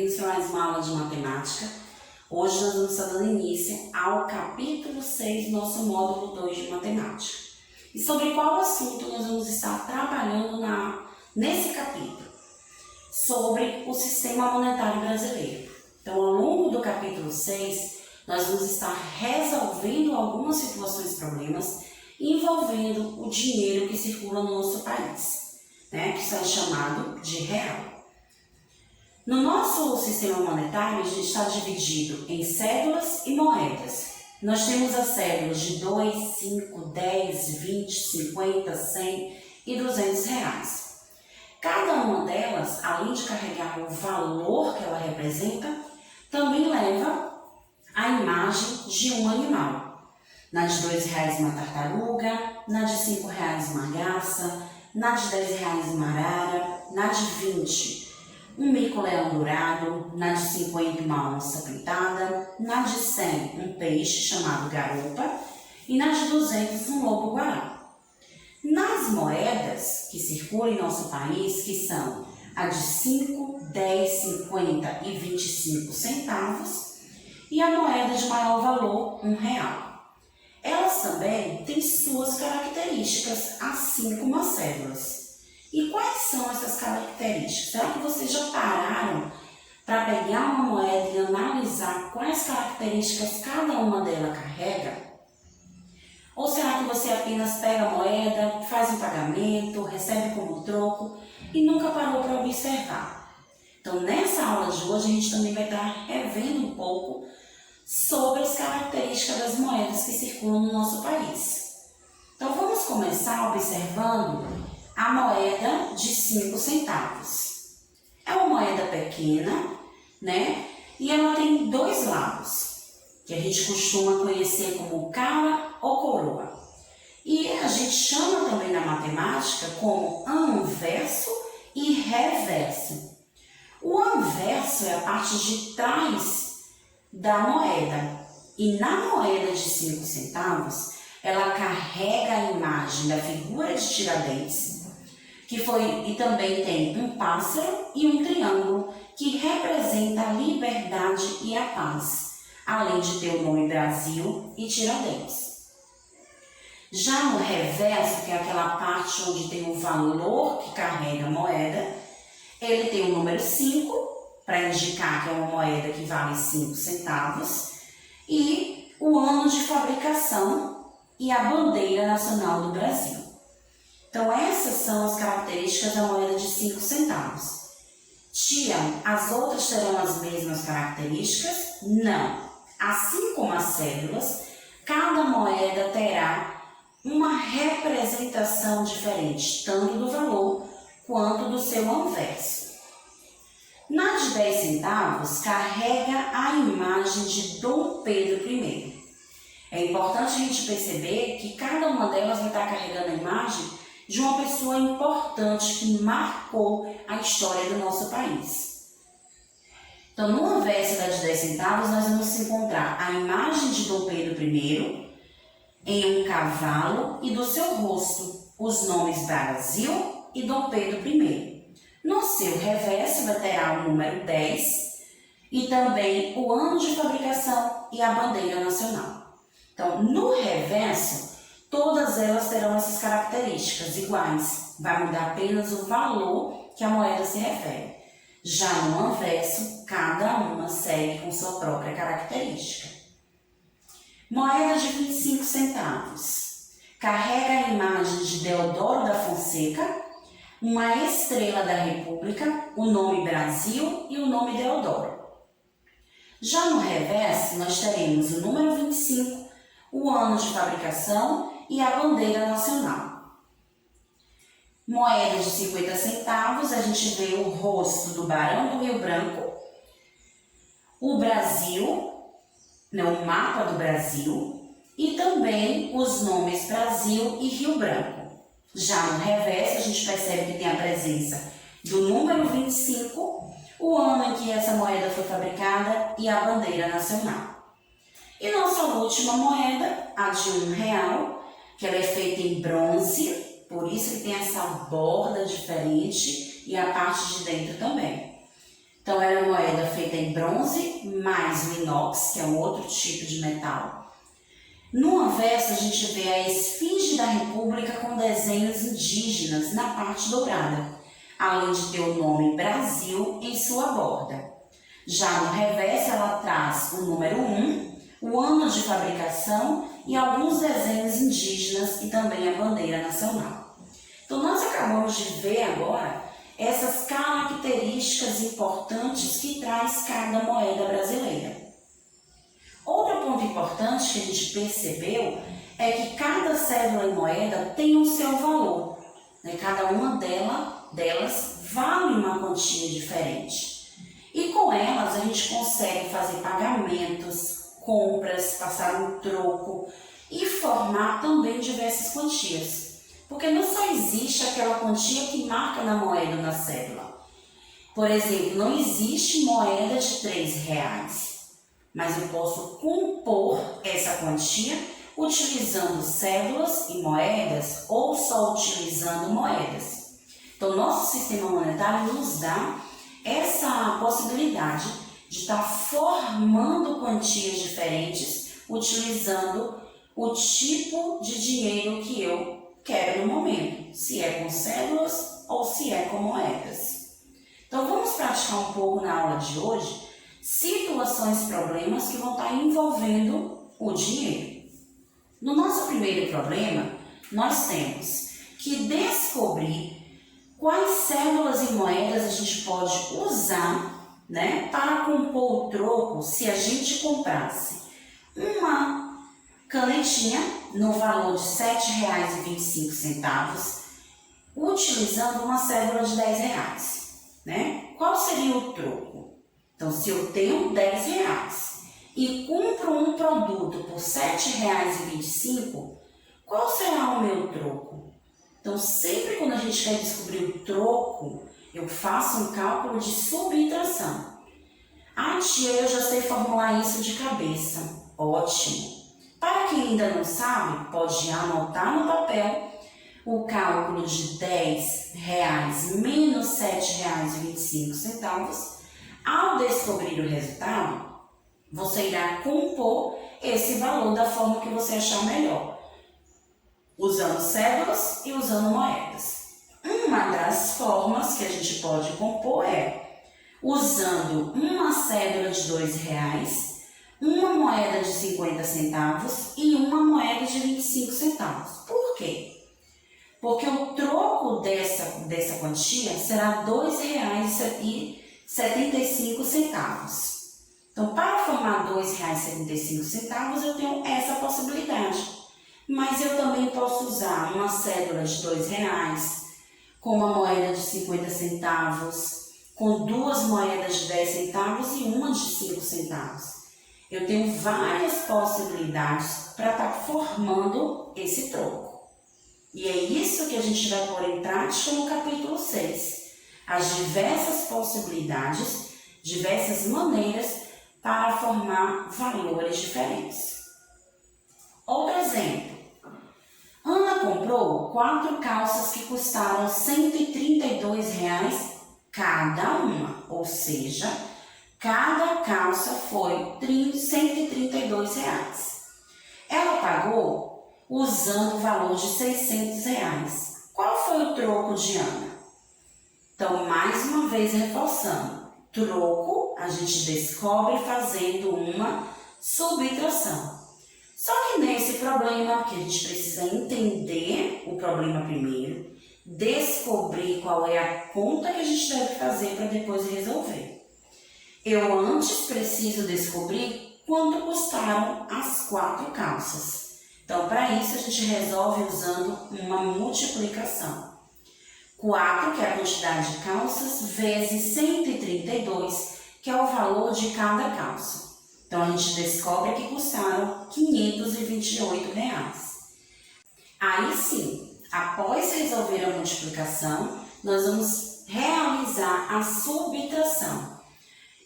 bem-vindos para mais uma aula de matemática. Hoje nós vamos estar dando início ao capítulo 6 do nosso módulo 2 de matemática. E sobre qual assunto nós vamos estar trabalhando nesse capítulo? Sobre o sistema monetário brasileiro. Então, ao longo do capítulo 6, nós vamos estar resolvendo algumas situações, problemas, envolvendo o dinheiro que circula no nosso país, que é chamado de real. No nosso sistema monetário, a gente está dividido em cédulas e moedas. Nós temos as cédulas de 2, 5, 10, 20, 50, 100 e 200 reais. Cada uma delas, além de carregar o valor que ela representa, também leva a imagem de um animal. Na de R$2 uma tartaruga, na de R$5 uma garça, na de R$10 uma arara, na de 20 um mico-leão dourado, na de 50 uma onça pintada, na de 100 um peixe chamado garupa e na de 200 um lobo-guará. Nas moedas que circulam em nosso país, que são a de 5, 10, 50 e 25 centavos e a moeda de maior valor, R$1. Elas também têm suas características, assim como as cédulas. E quais são essas características? Será que vocês já pararam para pegar uma moeda e analisar quais características cada uma delas carrega? Ou será que você apenas pega a moeda, faz um pagamento, recebe como troco e nunca parou para observar? Então, nessa aula de hoje, a gente também vai estar revendo um pouco sobre as características das moedas que circulam no nosso país. Então, vamos começar observando a moeda de 5 centavos. É uma moeda pequena, E ela tem dois lados, que a gente costuma conhecer como cara ou coroa. E a gente chama também na matemática como anverso e reverso. O anverso é a parte de trás da moeda. E na moeda de 5 centavos, ela carrega a imagem da figura de Tiradentes, e também tem um pássaro e um triângulo que representa a liberdade e a paz, além de ter o nome Brasil e Tiradentes. Já no reverso, que é aquela parte onde tem o valor que carrega a moeda, ele tem o número 5, para indicar que é uma moeda que vale 5 centavos, e o ano de fabricação e a bandeira nacional do Brasil. Então, essas são as características da moeda de 5 centavos. As outras terão as mesmas características? Não. Assim como as cédulas, cada moeda terá uma representação diferente, tanto do valor quanto do seu anverso. Na de 10 centavos, carrega a imagem de Dom Pedro I. É importante a gente perceber que cada uma delas vai estar carregando a imagem de uma pessoa importante que marcou a história do nosso país. Então, no anverso da de 10 centavos, nós vamos encontrar a imagem de Dom Pedro I em um cavalo e do seu rosto os nomes Brasil e Dom Pedro I. No seu reverso vai ter o número 10 e também o ano de fabricação e a bandeira nacional. Então, no reverso, todas elas terão essas características iguais, vai mudar apenas o valor que a moeda se refere. Já no anverso, cada uma segue com sua própria característica. Moeda de 25 centavos. Carrega a imagem de Deodoro da Fonseca, uma estrela da República, o nome Brasil e o nome Deodoro. Já no reverso, nós teremos o número 25, o ano de fabricação e a bandeira nacional. Moeda de 50 centavos, a gente vê o rosto do Barão do Rio Branco, o Brasil, o mapa do Brasil e também os nomes Brasil e Rio Branco. Já no reverso, a gente percebe que tem a presença do número 25, o ano em que essa moeda foi fabricada e a bandeira nacional. E nossa última moeda, a de R$1, que ela é feita em bronze, por isso que tem essa borda diferente e a parte de dentro também. Então, era uma moeda feita em bronze, mais o inox, que é um outro tipo de metal. No anverso, a gente vê a esfinge da República com desenhos indígenas na parte dourada, além de ter o nome Brasil em sua borda. Já no reverso, ela traz o número 1, o ano de fabricação e alguns desenhos indígenas e também a bandeira nacional. Então, nós acabamos de ver agora essas características importantes que traz cada moeda brasileira. Outro ponto importante que a gente percebeu é que cada cédula e moeda tem o seu valor, né? Cada uma delas vale uma quantia diferente. E com elas a gente consegue fazer pagamentos, compras, passar um troco e formar também diversas quantias. Porque não só existe aquela quantia que marca na moeda ou na cédula. Por exemplo, não existe moeda de R$3, mas eu posso compor essa quantia utilizando cédulas e moedas ou só utilizando moedas. Então, nosso sistema monetário nos dá essa possibilidade de estar formando quantias diferentes utilizando o tipo de dinheiro que eu quero no momento, se é com cédulas ou se é com moedas. Então, vamos praticar um pouco na aula de hoje situações e problemas que vão estar envolvendo o dinheiro. No nosso primeiro problema, nós temos que descobrir quais cédulas e moedas a gente pode usar, né, para compor o troco se a gente comprasse uma canetinha no valor de R$7,25, utilizando uma cédula de R$10, né? Qual seria o troco? Então, se eu tenho R$10 e compro um produto por R$7,25, qual será o meu troco? Então, sempre quando a gente quer descobrir o troco, eu faço um cálculo de subtração. Ah, tia, eu já sei formular isso de cabeça. Ótimo! Para quem ainda não sabe, pode anotar no papel o cálculo de R$10 menos R$7,25. Ao descobrir o resultado, você irá compor esse valor da forma que você achar melhor, usando cédulas e usando moedas. Uma das formas que a gente pode compor é usando uma cédula de R$2, uma moeda de 50 centavos e uma moeda de 25 centavos. Por quê? Porque o troco dessa quantia será R$2,75. Então, para formar R$2,75, eu tenho essa possibilidade. Mas eu também posso usar uma cédula de R$2, com uma moeda de 50 centavos, com duas moedas de 10 centavos e uma de 5 centavos. Eu tenho várias possibilidades para estar formando esse troco. E é isso que a gente vai pôr em prática no capítulo 6. As diversas possibilidades, diversas maneiras para formar valores diferentes. Outro exemplo. Ana comprou 4 calças que custaram R$132 cada uma, ou seja, cada calça foi R$132. Ela pagou usando o valor de R$600. Qual foi o troco de Ana? Então, mais uma vez reforçando, troco a gente descobre fazendo uma subtração. Só que nesse problema, que a gente precisa entender o problema primeiro, descobrir qual é a conta que a gente deve fazer para depois resolver. Eu antes preciso descobrir quanto custaram as 4 calças. Então, para isso, a gente resolve usando uma multiplicação. 4, que é a quantidade de calças, vezes 132, que é o valor de cada calça. Então, a gente descobre que custaram R$528. Aí sim, após resolver a multiplicação, nós vamos realizar a subtração.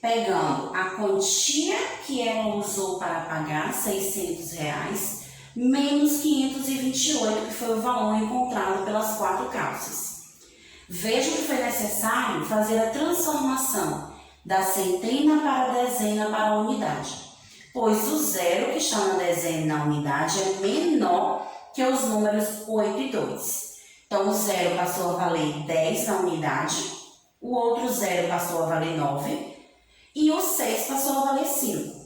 Pegando a quantia que ela usou para pagar, R$600, menos 528, que foi o valor encontrado pelas 4 calças. Veja que foi necessário fazer a transformação da centena para a dezena para a unidade, pois o zero que está na dezena e na unidade é menor que os números 8 e 2. Então, o zero passou a valer 10 na unidade, o outro zero passou a valer 9 e o 6 passou a valer 5.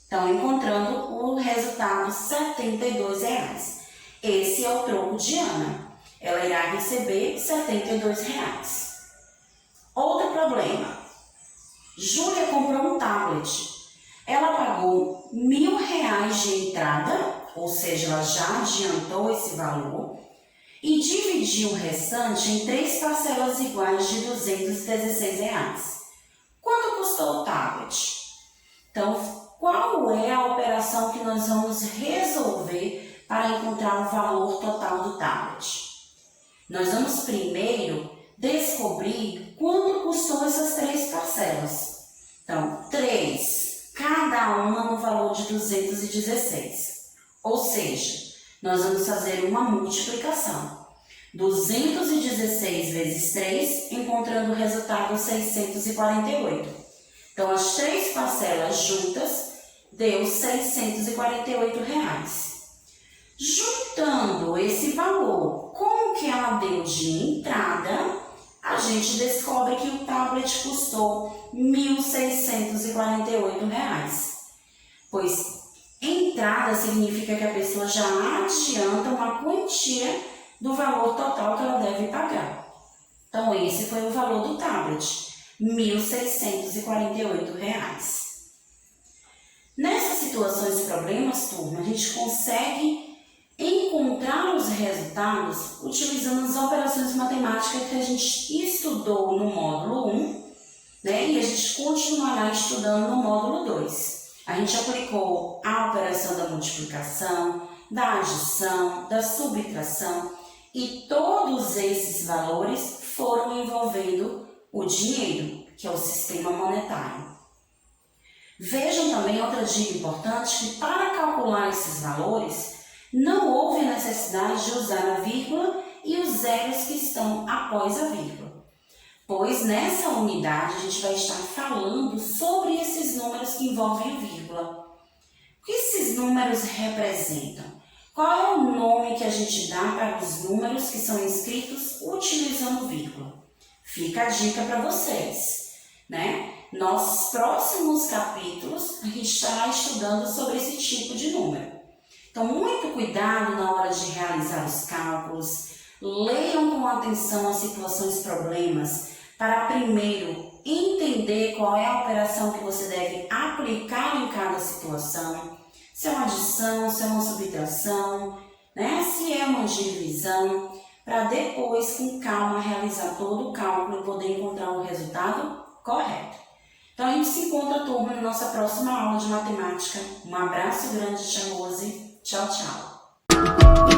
Então, encontrando o resultado R$ 72. Esse é o troco de Ana. Ela irá receber R$ 72. Outro problema. Júlia comprou um tablet. Ela pagou R$ 1.000 de entrada, ou seja, ela já adiantou esse valor, e dividiu o restante em 3 parcelas iguais de R$ 216. Quanto custou o tablet? Então, qual é a operação que nós vamos resolver para encontrar o valor total do tablet? Nós vamos primeiro descobrir quanto custou essas 3 parcelas. Então, 3, cada uma no valor de 216. Ou seja, nós vamos fazer uma multiplicação. 216 vezes 3, encontrando o resultado 648. Então, as 3 parcelas juntas deu R$ 648. Juntando esse valor com o que ela deu de entrada, a gente descobre que o tablet custou R$ 1.648. Pois entrada significa que a pessoa já adianta uma quantia do valor total que ela deve pagar. Então, esse foi o valor do tablet. R$ 1.648. Nessas situações e problemas, turma, a gente consegue encontrar os resultados utilizando as operações matemáticas que a gente estudou no módulo 1, né? E a gente continuará estudando no módulo 2. A gente aplicou a operação da multiplicação, da adição, da subtração e todos esses valores foram envolvendo o dinheiro, que é o sistema monetário. Vejam também outra dica importante, que para calcular esses valores, não houve necessidade de usar a vírgula e os zeros que estão após a vírgula, pois nessa unidade a gente vai estar falando sobre esses números que envolvem a vírgula. O que esses números representam? Qual é o nome que a gente dá para os números que são escritos utilizando vírgula? Fica a dica para vocês, né? Nos próximos capítulos, a gente estará estudando sobre esse tipo de número. Então, muito cuidado na hora de realizar os cálculos. Leiam com atenção as situações problemas para primeiro entender qual é a operação que você deve aplicar em cada situação. Se é uma adição, se é uma subtração, né? Se é uma divisão, para depois, com calma, realizar todo o cálculo e poder encontrar o resultado correto. Então, a gente se encontra, turma, na nossa próxima aula de matemática. Um abraço grande, tia Rose. Tchau, tchau.